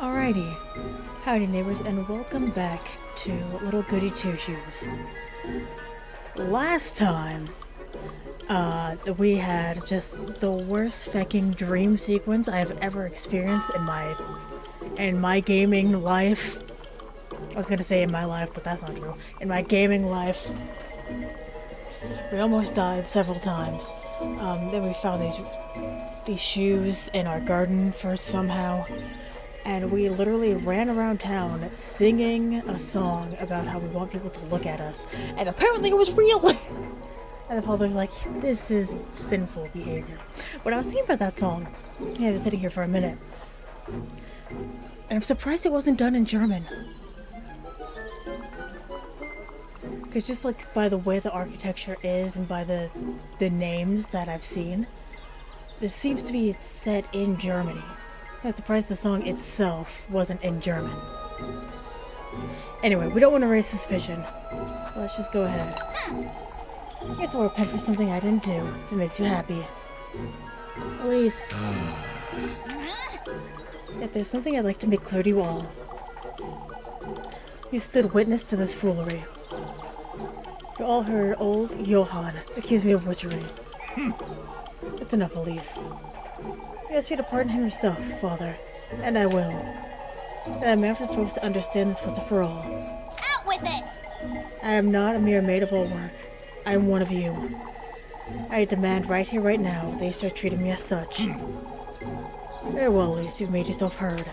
Alrighty, howdy neighbors, and welcome back to Little Goody Two Shoes. Last time, we had just the worst fecking dream sequence I have ever experienced in my gaming life. I was gonna say in my life, but that's not true. In my gaming life, we almost died several times. Then we found these shoes in our garden first somehow. And we literally ran around town singing a song about how we want people to look at us. And apparently it was real! And the father's like, this is sinful behavior. When I was thinking about that song, I was sitting here for a minute. And I'm surprised it wasn't done in German. Because just like by the way the architecture is and by the names that I've seen, this seems to be set in Germany. I'm surprised the song itself wasn't in German. Anyway, we don't want to raise suspicion. Let's just go ahead. I guess I'll repent for something I didn't do. If it makes you happy. Elise. Yet there's something I'd like to make clear to you all. You stood witness to this foolery. You all heard old Johann accuse me of witchery. It's enough, Elise. I ask you to pardon him yourself, Father, and I will. But I'm out for the folks to understand this once and for all. Out with it! I am not a mere maid-of-all-work. I am one of you. I demand right here, right now, that you start treating me as such. Very well, Elise, you've made yourself heard.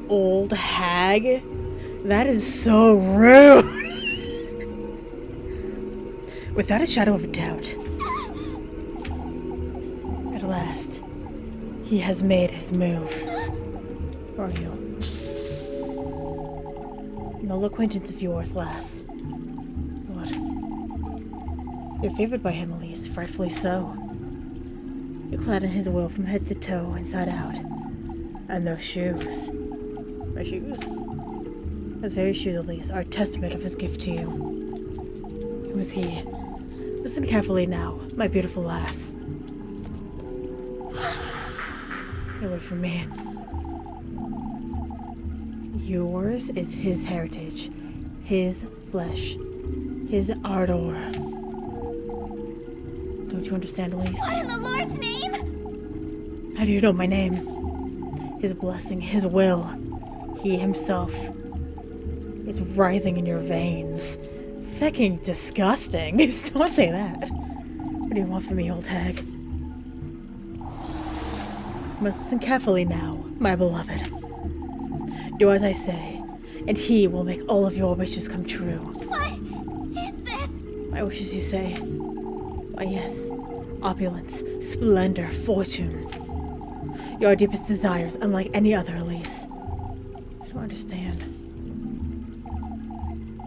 Old hag? That is so rude! Without a shadow of a doubt. At last, he has made his move. Who are you? An old acquaintance of yours, lass. What? You're favored by him, Elise, frightfully so. You're clad in his will from head to toe, inside out. And those shoes. My shoes? Those very shoes, Elise, are a testament of his gift to you. Who is he? Listen carefully now, my beautiful lass. Get away from me. Yours is his heritage, his flesh, his ardor. Don't you understand, Elise? What in the Lord's name? How do you know my name? His blessing, his will. He himself is writhing in your veins. Fecking disgusting. Don't say that. What do you want from me, old hag? You must listen carefully now, my beloved. Do as I say, and he will make all of your wishes come true. What is this? My wishes, you say? Why, yes. Opulence, splendor, fortune. Your deepest desires, unlike any other, Elise. I don't understand.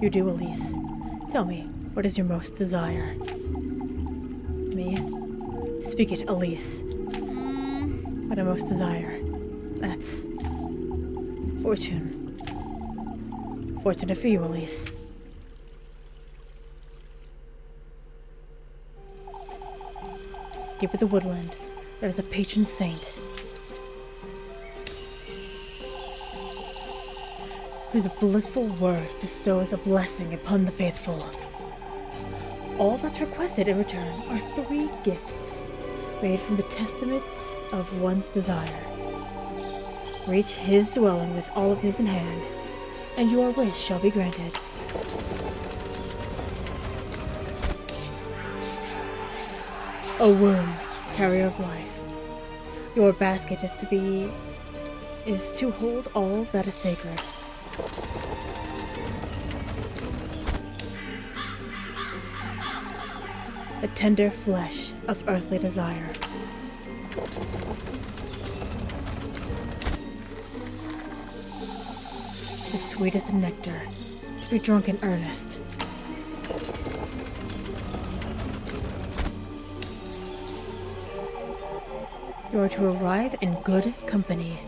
You do, Elise. Tell me, what is your most desire? Me? Speak it, Elise. What I most desire. That's... fortune. Fortunate for you, Elise. Deep in the woodland, there is a patron saint whose blissful word bestows a blessing upon the faithful. All that's requested in return are 3 gifts made from the testaments of one's desire. Reach his dwelling with all of his in hand, and your wish shall be granted. O womb, carrier of life, your basket is to hold all that is sacred. The tender flesh of earthly desire. The sweetest nectar to be drunk in earnest. You are to arrive in good company,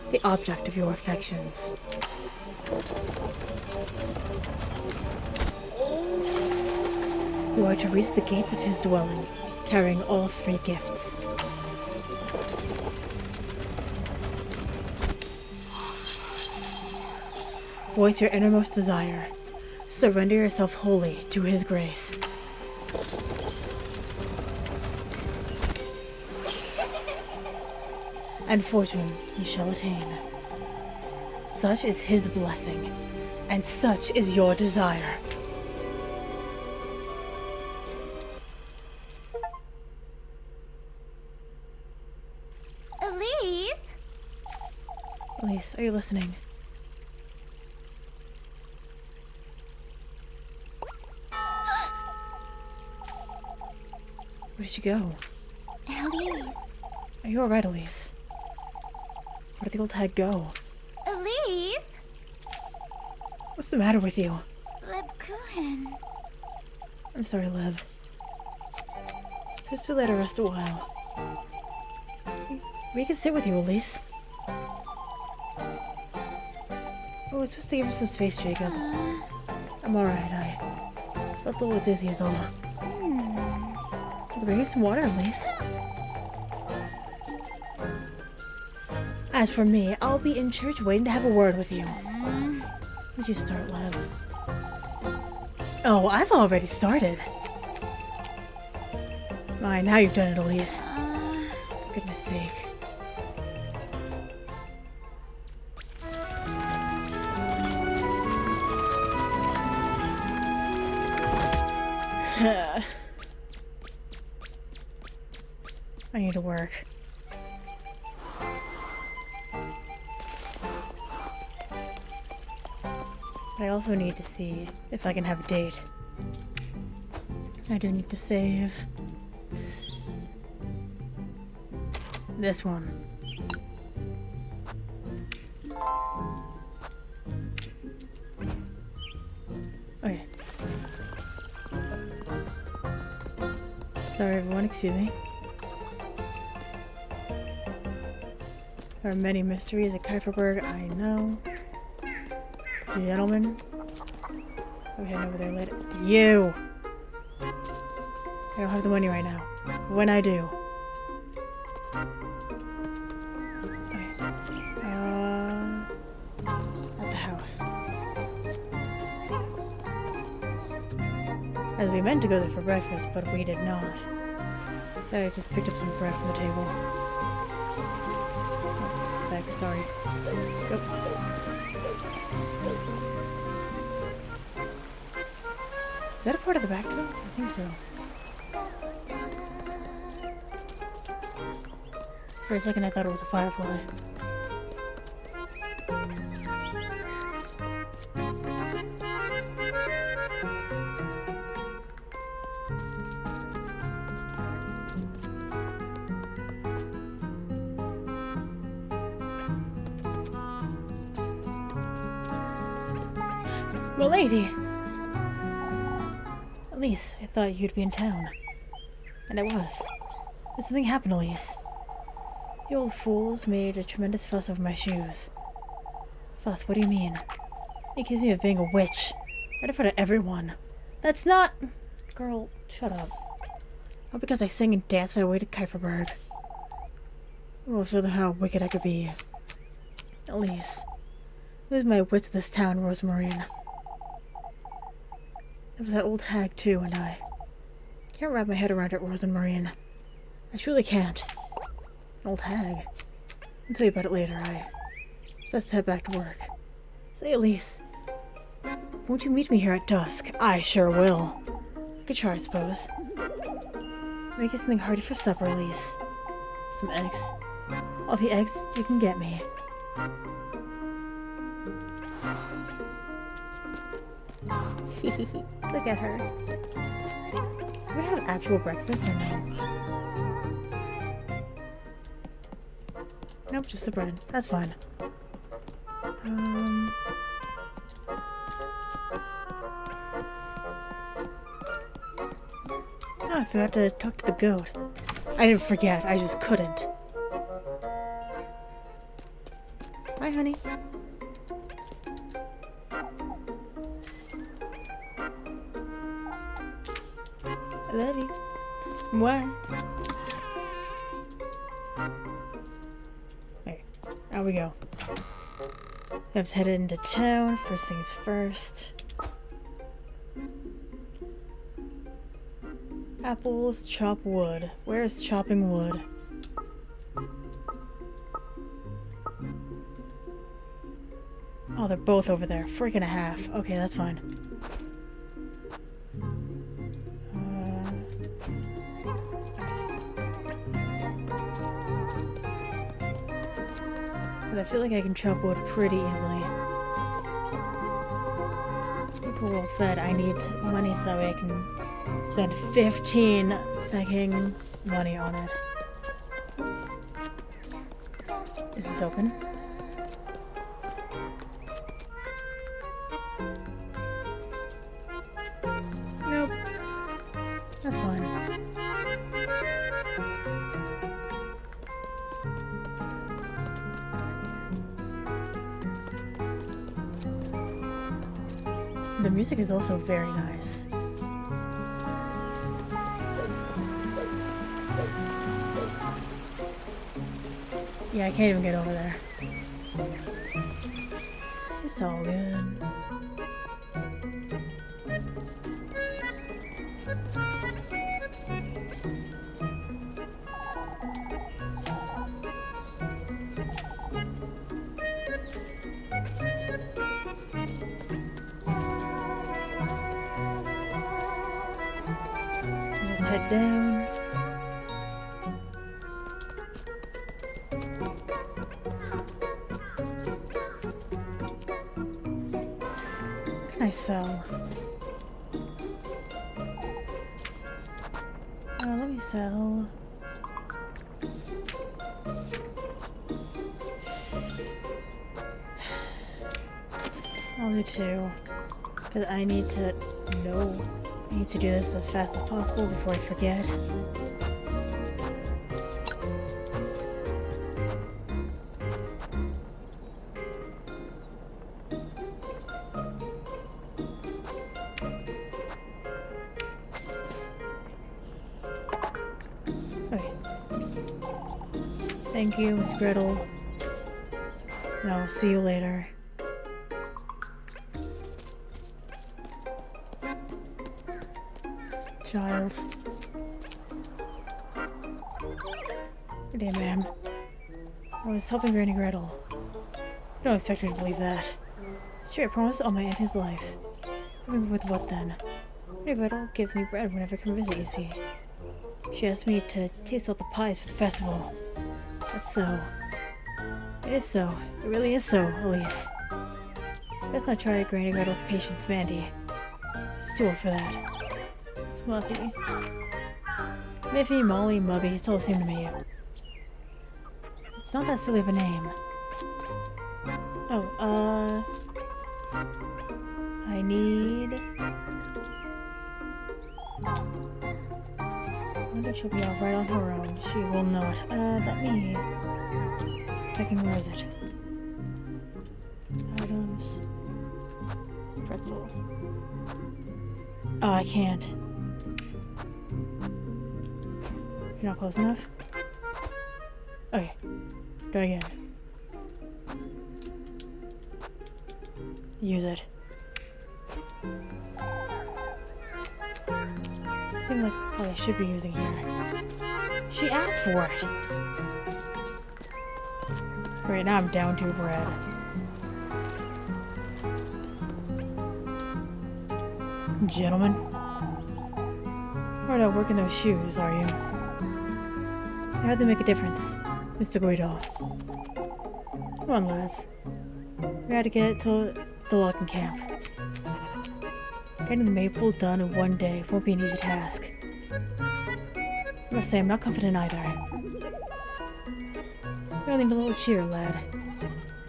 the object of your affections. You are to reach the gates of his dwelling, carrying all 3 gifts. Voice your innermost desire. Surrender yourself wholly to his grace. And fortune you shall attain. Such is his blessing, and such is your desire. Elise? Elise, are you listening? Where did you go? Elise? Are you alright, Elise? Where did the old hag go? Elise? What's the matter with you? Lebkuchen. I'm sorry, Liv. Supposed to let her rest a while. We can sit with you, Elise. Oh, it's supposed to give us some space, Jacob. I'm alright, I felt a little dizzy is all. I'll bring you some water, Elise. As for me, I'll be in church waiting to have a word with you. Would you start, Lev? Oh, I've already started. Alright, now you've done it, Elise. For goodness sake. I need to work. But I also need to see if I can have a date. I do need to save this one. Okay. Sorry everyone, excuse me. There are many mysteries at Kieferberg, I know. Gentlemen. I'll be heading over there later. You! I don't have the money right now. When I do. Okay. At the house. As we meant to go there for breakfast, but we did not. Then I just picked up some bread from the table. Oh, thanks, sorry. Go. Is that a part of the back door? I think so. For a second I thought it was a firefly. Milady! Elise, I thought you'd be in town. And I was. But something happened, Elise. The old fools made a tremendous fuss over my shoes. Fuss, what do you mean? He accused me of being a witch. Right in front of everyone. That's not... Girl, shut up. All because I sang and danced my way to Kieferberg. We'll show them how wicked I could be. Elise. Lose my wits this town, Rozenmarine. There was that old hag, too, and I can't wrap my head around it, Rozenmarine. I truly can't. An old hag. I'll tell you about it later. It's best to head back to work. Say, Elise, won't you meet me here at dusk? I sure will. I could try, I suppose. Make you something hearty for supper, Elise. Some eggs. All the eggs you can get me. Look at her. Do we have actual breakfast or no? Nope, just the bread. That's fine. Oh, I forgot to talk to the goat. I didn't forget, I just couldn't. Hi, honey. I love you. Why? Okay, out we go. We have to head into town. First things first. Apples, chop wood. Where is chopping wood? Oh, they're both over there. Freak and a half. Okay, that's fine. But I feel like I can chop wood pretty easily. People well fed. I need money so that way I can spend 15 fucking money on it. Is this open? Nope. That's fine. The music is also very nice. Yeah, I can't even get over there. It's all good. Just head down. What can I sell? Let me sell. I'll do 2. Because I need to know. I need to do this as fast as possible before I forget. Okay. Thank you, Miss Gretel. And I will see you later. Child. Good day, ma'am. I was helping Granny Gretel. You don't expect me to believe that. Sure, I promised all my aunt his life. With what then? Granny Gretel gives me bread whenever I come visit, you see. She asked me to taste all the pies for the festival. That's so. It is so. It really is so, Elise. Let's not try Granny Gretel's patience, Mandy. She's too old for that. Muffy. Miffy, Molly, Mubby, it's all the same to me. It's not that silly of a name. Oh, I need... I wonder if she'll be alright on her own. She will not. Let me... Checking, where is it? Items... Pretzel. Oh, I can't. You're not close enough? Okay. Try again. Use it. Seems like what I should be using here. She asked for it! Great, now I'm down to bread. Gentlemen. You're not working those shoes, are you? How'd they make a difference, Mr. Guido? Come on, lads. We had to get to the logging camp. Getting the maple done in one day won't be an easy task. I must say, I'm not confident either. We only need a little cheer, lad.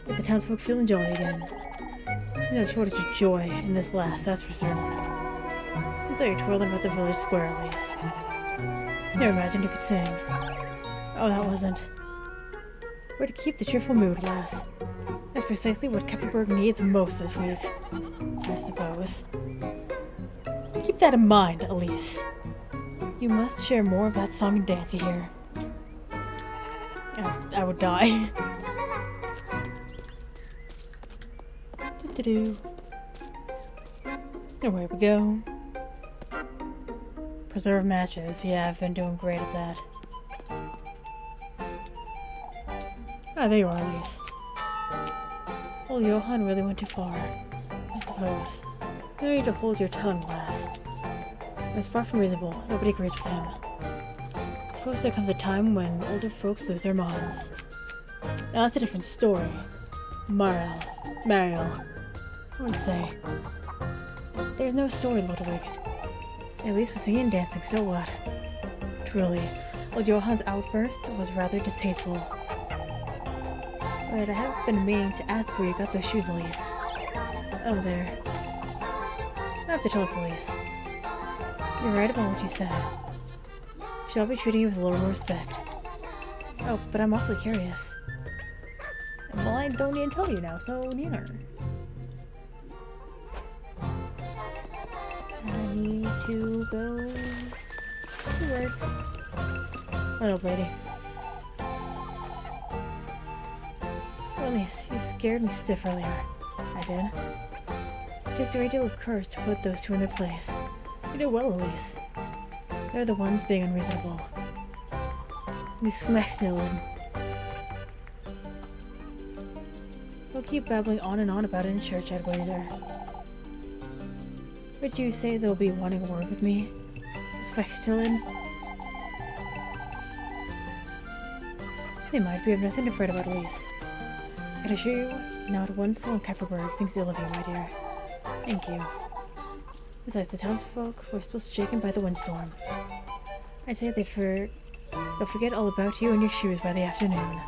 Get the townsfolk feeling jolly again. No shortage of joy in this last, that's for certain. I thought you were twirling about the village square, at least. Never imagined you could sing. Oh, that wasn't. Way to keep the cheerful mood, lass. That's precisely what Kefferberg needs most this week, I suppose. Keep that in mind, Elise. You must share more of that song and dance you hear. I would die. Do-do-do. And away we go. Preserve matches. Yeah, I've been doing great at that. Ah, there you are, Elise. Well, Johann really went too far, I suppose. No need to hold your tongue, lass. It's far from reasonable. Nobody agrees with him. I suppose there comes a time when older folks lose their minds. Now that's a different story. Mariel. I would say. There's no story, Ludwig. At least with singing and dancing, so what? Truly, old Johann's outburst was rather distasteful. But I have been meaning to ask where you got those shoes, Elise. Oh, there. I have to tell us, Elise. You're right about what you said. Shall be treating you with a little more respect. Oh, but I'm awfully curious. Well, I don't need to tell you now, so neither. I need to go to work. What up, lady? Well, Elise, you scared me stiff earlier. I did. It takes a great deal of courage to put those two in their place. You did well, Elise. They're the ones being unreasonable. Miss Maxdillon. We'll keep babbling on and on about it in church, Edwazer. Would you say they'll be wanting a word with me? Miss Maxdillon? They might be. Have nothing to fret about, Elise. I can assure you, not one soul in Kefferberg thinks ill of you, my dear. Thank you. Besides, the townsfolk were still shaken by the windstorm. I'd say they'll forget all about you and your shoes by the afternoon.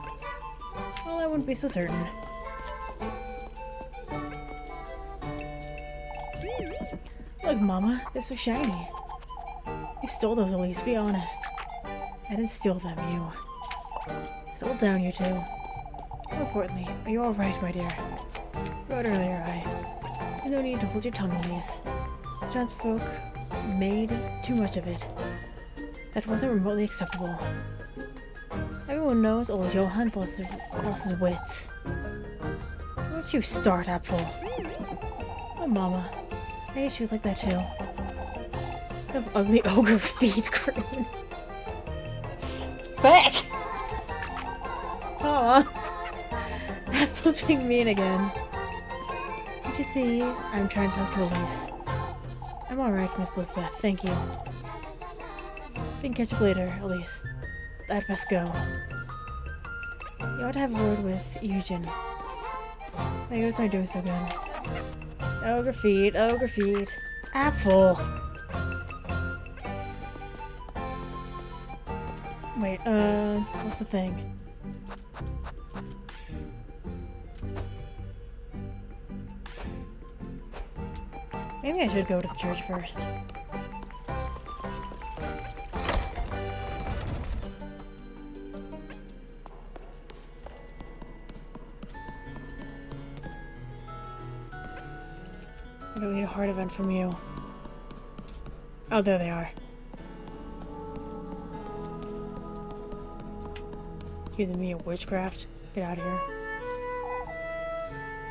Well, I wouldn't be so certain. Look, Mama, they're so shiny. You stole those, Elise, be honest. I didn't steal them, you. Settle down, you two. More importantly, are you alright, my dear? You wrote earlier, there's no need to hold your tongue, Elise. The townsfolk made too much of it. That wasn't remotely acceptable. Everyone knows old Johann lost his wits. Don't you start, Apfel. Oh, Mama. I hate shoes like that, too. I have ugly ogre feet, Croon. Back! Aw. Apfel's being mean again. Can't you see? I'm trying to talk to Elise. I'm alright, Miss Elizabeth, thank you. We can catch up later, Elise. I'd best go. You ought to have a word with Eugen. My ears aren't doing so good. Ogre feet, ogre feet. Apfel! Wait, what's the thing? Maybe I should go to the church first. I don't need a heart event from you. Oh, there they are. Accusing me of witchcraft? Get out of here.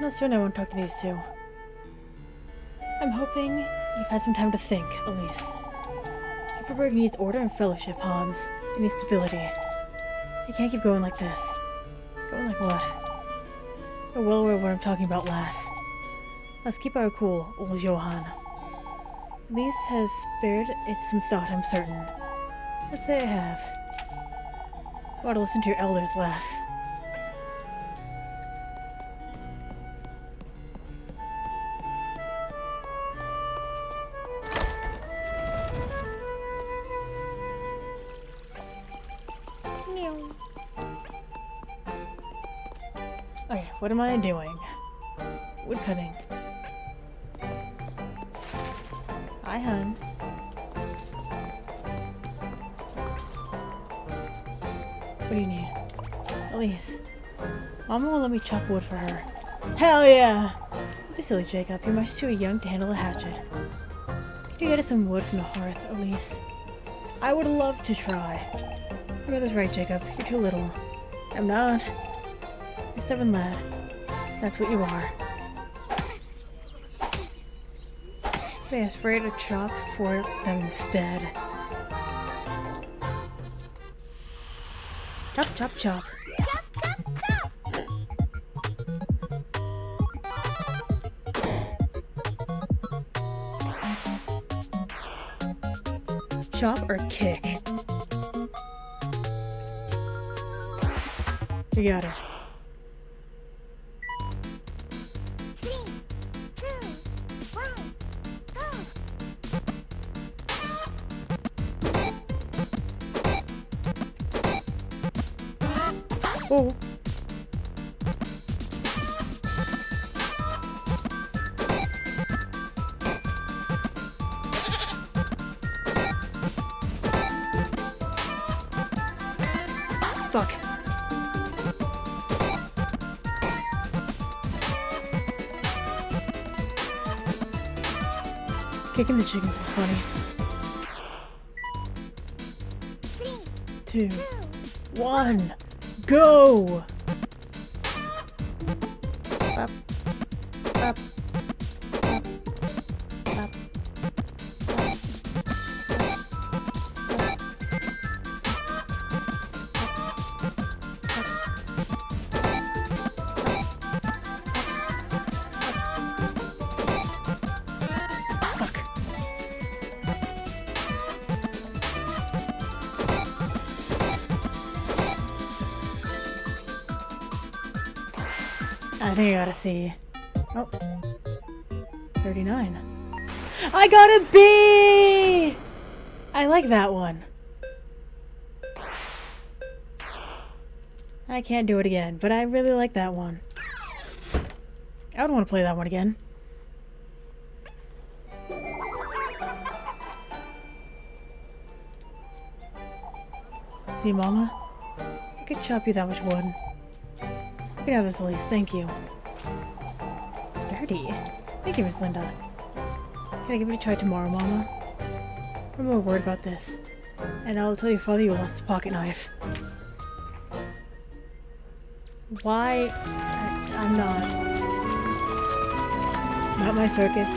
Not soon I won't talk to these two. I'm hoping you've had some time to think, Elise. Kefferberg needs order and fellowship, Hans. It needs stability. It can't keep going like this. Going like what? You're well aware of what I'm talking about, lass. Let's keep our cool, old Johann. Elise has spared it some thought, I'm certain. Let's say I have. You ought to listen to your elders, lass. Okay, what am I doing? Woodcutting. Hi, hun. What do you need? Elise. Mama will let me chop wood for her. Hell yeah! Don't be silly, Jacob. You're much too young to handle a hatchet. Could you get us some wood from the hearth, Elise? I would love to try. You got this right, Jacob. You're too little. I'm not. You're a stubborn lad. That's what you are. They asked Frey to chop for them instead. Chop, chop, chop. Chop or kick? You got it. Oh. Fuck. Kicking the chickens is funny. 2, 1, go! Up, up, up, up. I think I gotta see. Oh. 39. I got a B! I like that one. I can't do it again, but I really like that one. I would want to play that one again. See, Mama? I could chop you that much wood. You can have this, Elise. Thank you. 30. Thank you, Miss Linda. Can I give it a try tomorrow, Mama? I'm more worried about this. And I'll tell your father you lost his pocket knife. Why? I'm not. Not my circus.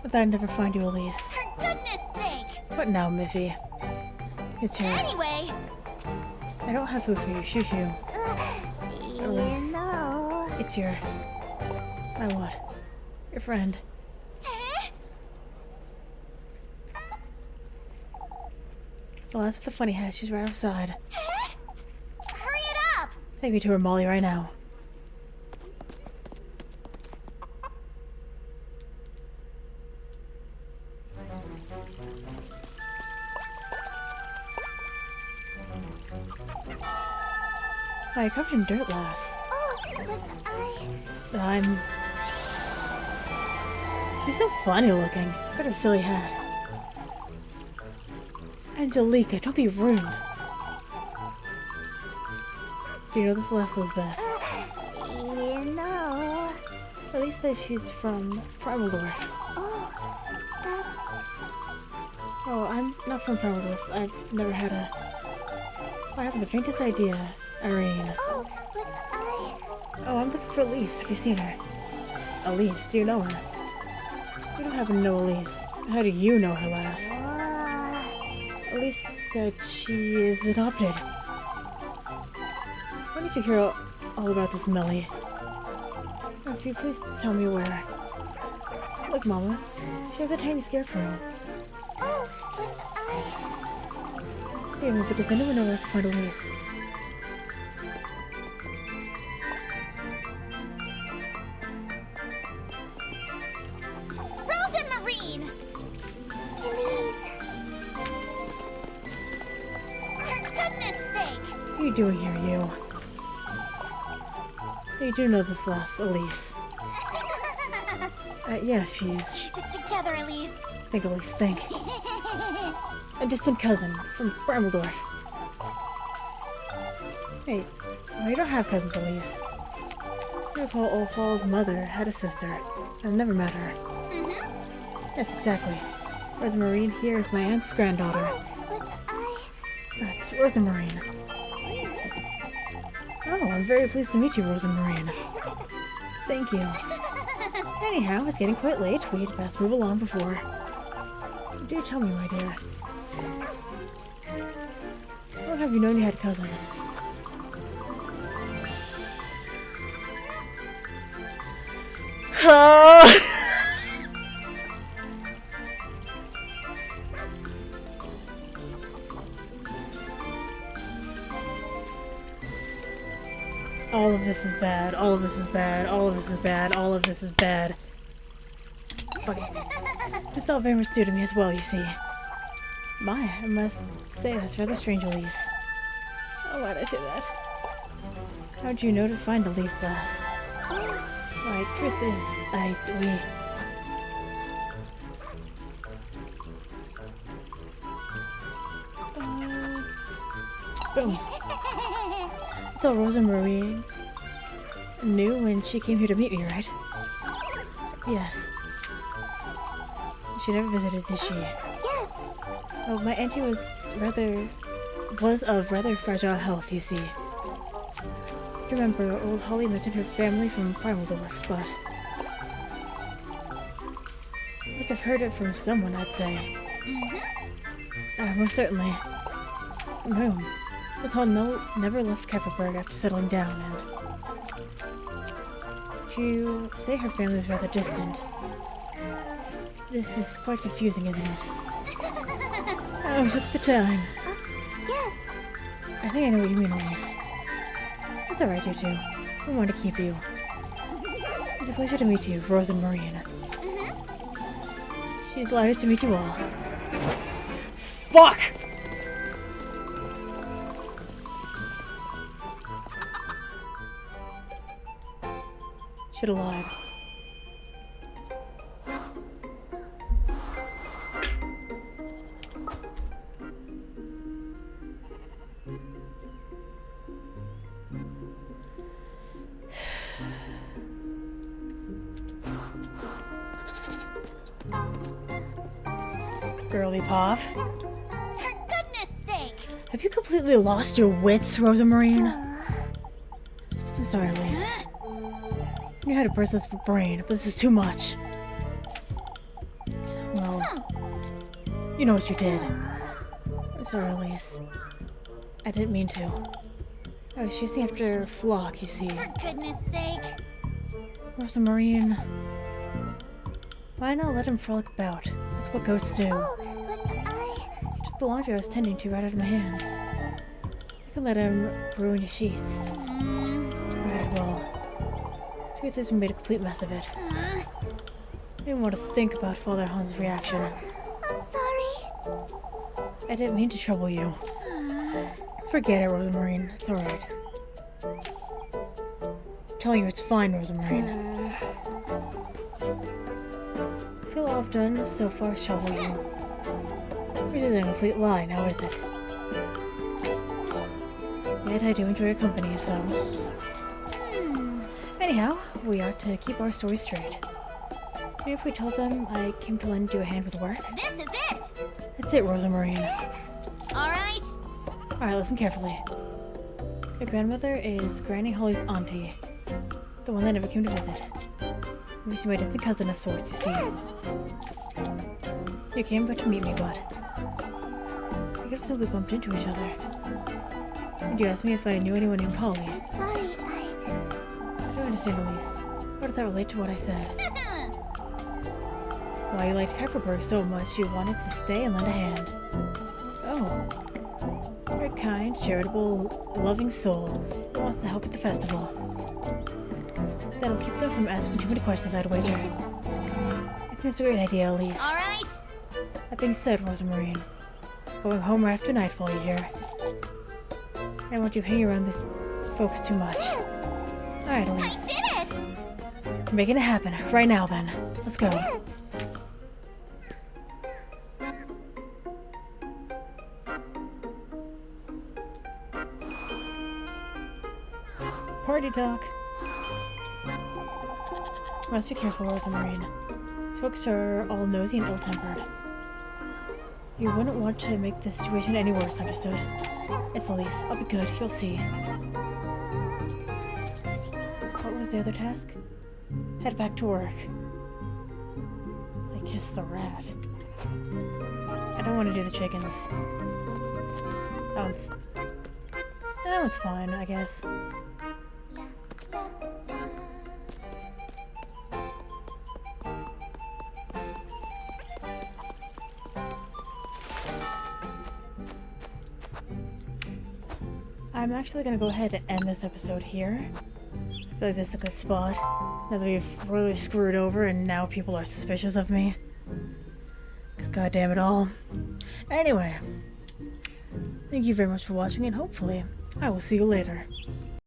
But I'd never find you, Elise. For goodness sake! What now, Miffy? It's your... Anyway! I don't have food for you. Shoo-shoo. Elise. No. It's your... My what? Your friend. Well, that's with the funny hat. She's right outside. Hurry it up! Take me to her, Molly, right now. You're covered in dirt, lass. Oh, but I'm... She's so funny looking. Look at her silly hat. Angelica, don't be rude. Do you know this lass, Lisbeth? You know... Elise says she's from Primeldorf. Oh, that's... Oh, I'm not from Primeldorf. I've never had a... I haven't the faintest idea, Irene. Oh, but Oh, I'm looking for Elise. Have you seen her? Elise, do you know her? You don't happen to know Elise. How do you know her, lass? Elise said she is adopted. When did you hear all about this, Melly? Oh, could you please tell me where? Look, Mama. She has a tiny scarecrow. Oh, but Yeah, but does anyone know where I can find Elise? Rozenmarine! Elise! For goodness sake! What are you doing here, you? You do know this lass, Elise. Yeah, she's... Keep it together, Elise. Think, Elise, think. A distant cousin from Brimeldorf. Hey, well, you don't have cousins, Elise. I recall old Paul's mother had a sister. I've never met her. Yes, exactly. Rozenmarine here is my aunt's granddaughter. But I... That's Rozenmarine. Oh, I'm very pleased to meet you, Rozenmarine. Thank you. Anyhow, it's getting quite late. We'd best move along before... Do tell me, my dear. How long have you known you had a cousin? All of this is bad. All of this is bad. All of this is bad. All of this is bad. Fuck it. This all very much due to me as well, you see. My, I must say that's rather strange, Elise. Oh, why'd I say that? How'd you know to find Elise, lass? Why, truth is, we... Boom. So Rozenmarine knew when she came here to meet me, right? Yes. She never visited, did she? Yes. Oh, my auntie was of rather fragile health, you see. Remember, old Holly mentioned her family from Primaldorf, but... must have heard it from someone, I'd say. Most certainly. From whom? The told never left Kefferberg after settling down, and... you say her family was rather distant. This is quite confusing, isn't it? I was at the time. Yes. I think I know what you mean, Elise. It's alright, you two. We want to keep you. It's a pleasure to meet you, Rozenmarine. She's delighted to meet you all. Fuck! Should've lied. Girly pop. For goodness sake! Have you completely lost your wits, Rozenmarine? I'm sorry, Elise. You had a burst of brain, but this is too much. Well, you know what you did. I'm sorry, Elise. I didn't mean to. I was chasing after a flock, you see. For goodness sake! Rozenmarine. Why not let him frolic about? That's what goats do. Oh, but I... He took the laundry I was tending to right out of my hands. I can let him ruin your sheets. Right, well... truth is, we made a complete mess of it. I didn't want to think about Father Hans' reaction. I'm sorry. I didn't mean to trouble you. Forget it, Rozenmarine. It's alright. I'm telling you, it's fine, Rozenmarine. I feel all I've done so far is trouble you. Which isn't a complete lie, now is it? Yet I do enjoy your company, so... Anyhow, we ought to keep our story straight. Maybe if we told them I came to lend you a hand with work? This is it! That's it, Rozenmarine. Alright? Alright, listen carefully. Your grandmother is Granny Holly's auntie. The one that never came to visit. She's my distant cousin of sorts, you see. You came but to meet me, but... we could have simply bumped into each other. And you asked me if I knew anyone named Holly. I'm sorry, I don't understand, Elise. How does that relate to what I said? Why you liked Kuiperberg so much you wanted to stay and lend a hand. Oh. You're a kind, charitable, loving soul who wants to help at the festival. That'll keep them from asking too many questions, I'd wager. I think it's a great idea, Elise. Alright? That being said, Rozenmarine, going home right after nightfall, you hear? I don't want you hanging around these folks too much. Alright, I Elise. did it! We're making it happen. Right now, then. Let's go. Party talk. You must be careful, Rozenmarine. These folks are all nosy and ill-tempered. You wouldn't want to make the situation any worse, understood? It's Elise. I'll be good. You'll see. What was the other task? Head back to work. I kissed the rat. I don't want to do the chickens. That one's fine, I guess. I'm actually gonna go ahead and end this episode here. I feel like this is a good spot. Now that we've really screwed over and now people are suspicious of me. 'Cause God damn it all. Anyway, thank you very much for watching and hopefully I will see you later.